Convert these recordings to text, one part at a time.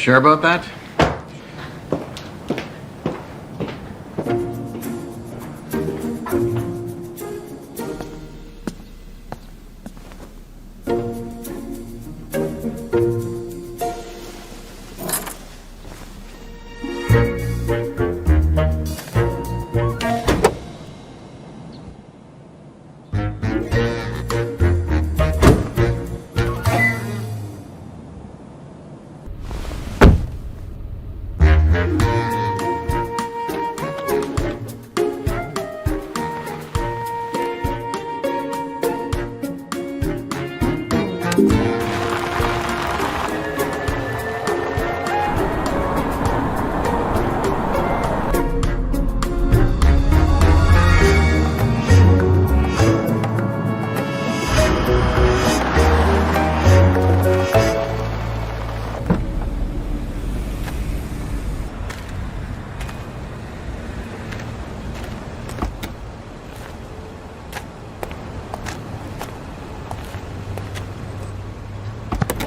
sure about that?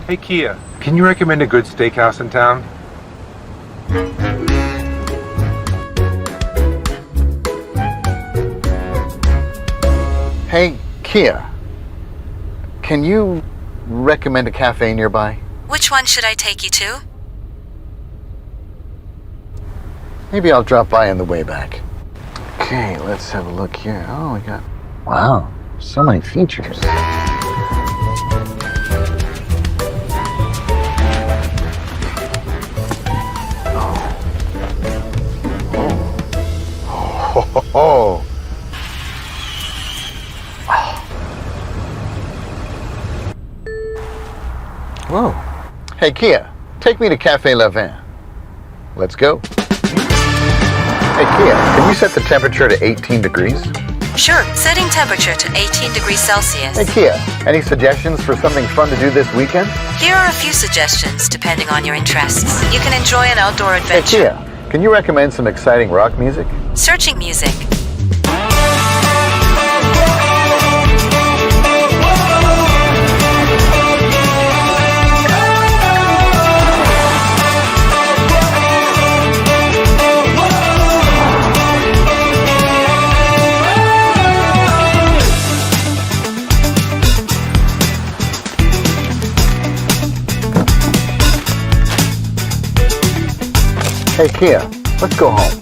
Hey Kia, can you recommend a good steakhouse in town? Hey, Kia. Can you recommend a cafe nearby? Which one should I take you to? Maybe I'll drop by on the way back. Okay, let's have a look here. Oh, we got... Wow, so many features. Oh. Whoa. Hey, Kia, take me to Cafe La Vin. Let's go. Hey, Kia, can you set the temperature to 18 degrees? Sure, setting temperature to 18 degrees Celsius. Hey, Kia, any suggestions for something fun to do this weekend? Here are a few suggestions depending on your interests. You can enjoy an outdoor adventure. Hey, Kia, can you recommend some exciting rock music? Searching music. Hey, Kia, let's go home.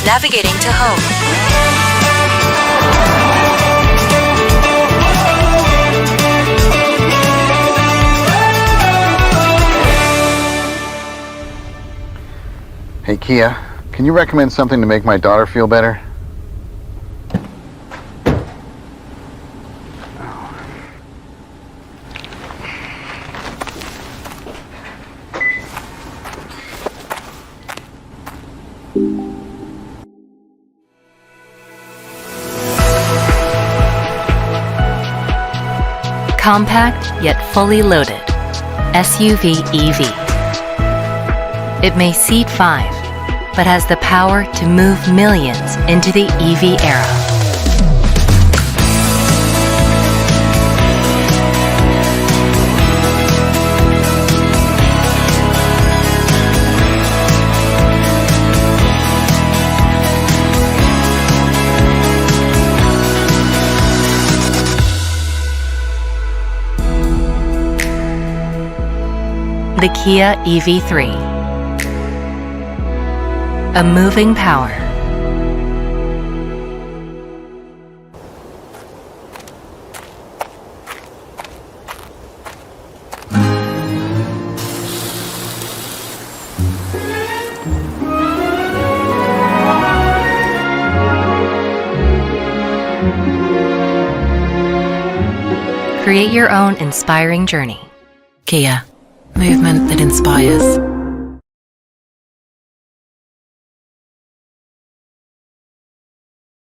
Navigating to home. Hey, Kia, can you recommend something to make my daughter feel better? Compact yet fully loaded. SUV EV. It may seat 5, but has the power to move millions into the EV era. The Kia EV3. A moving power. Create your own inspiring journey. Kia. Movement that inspires.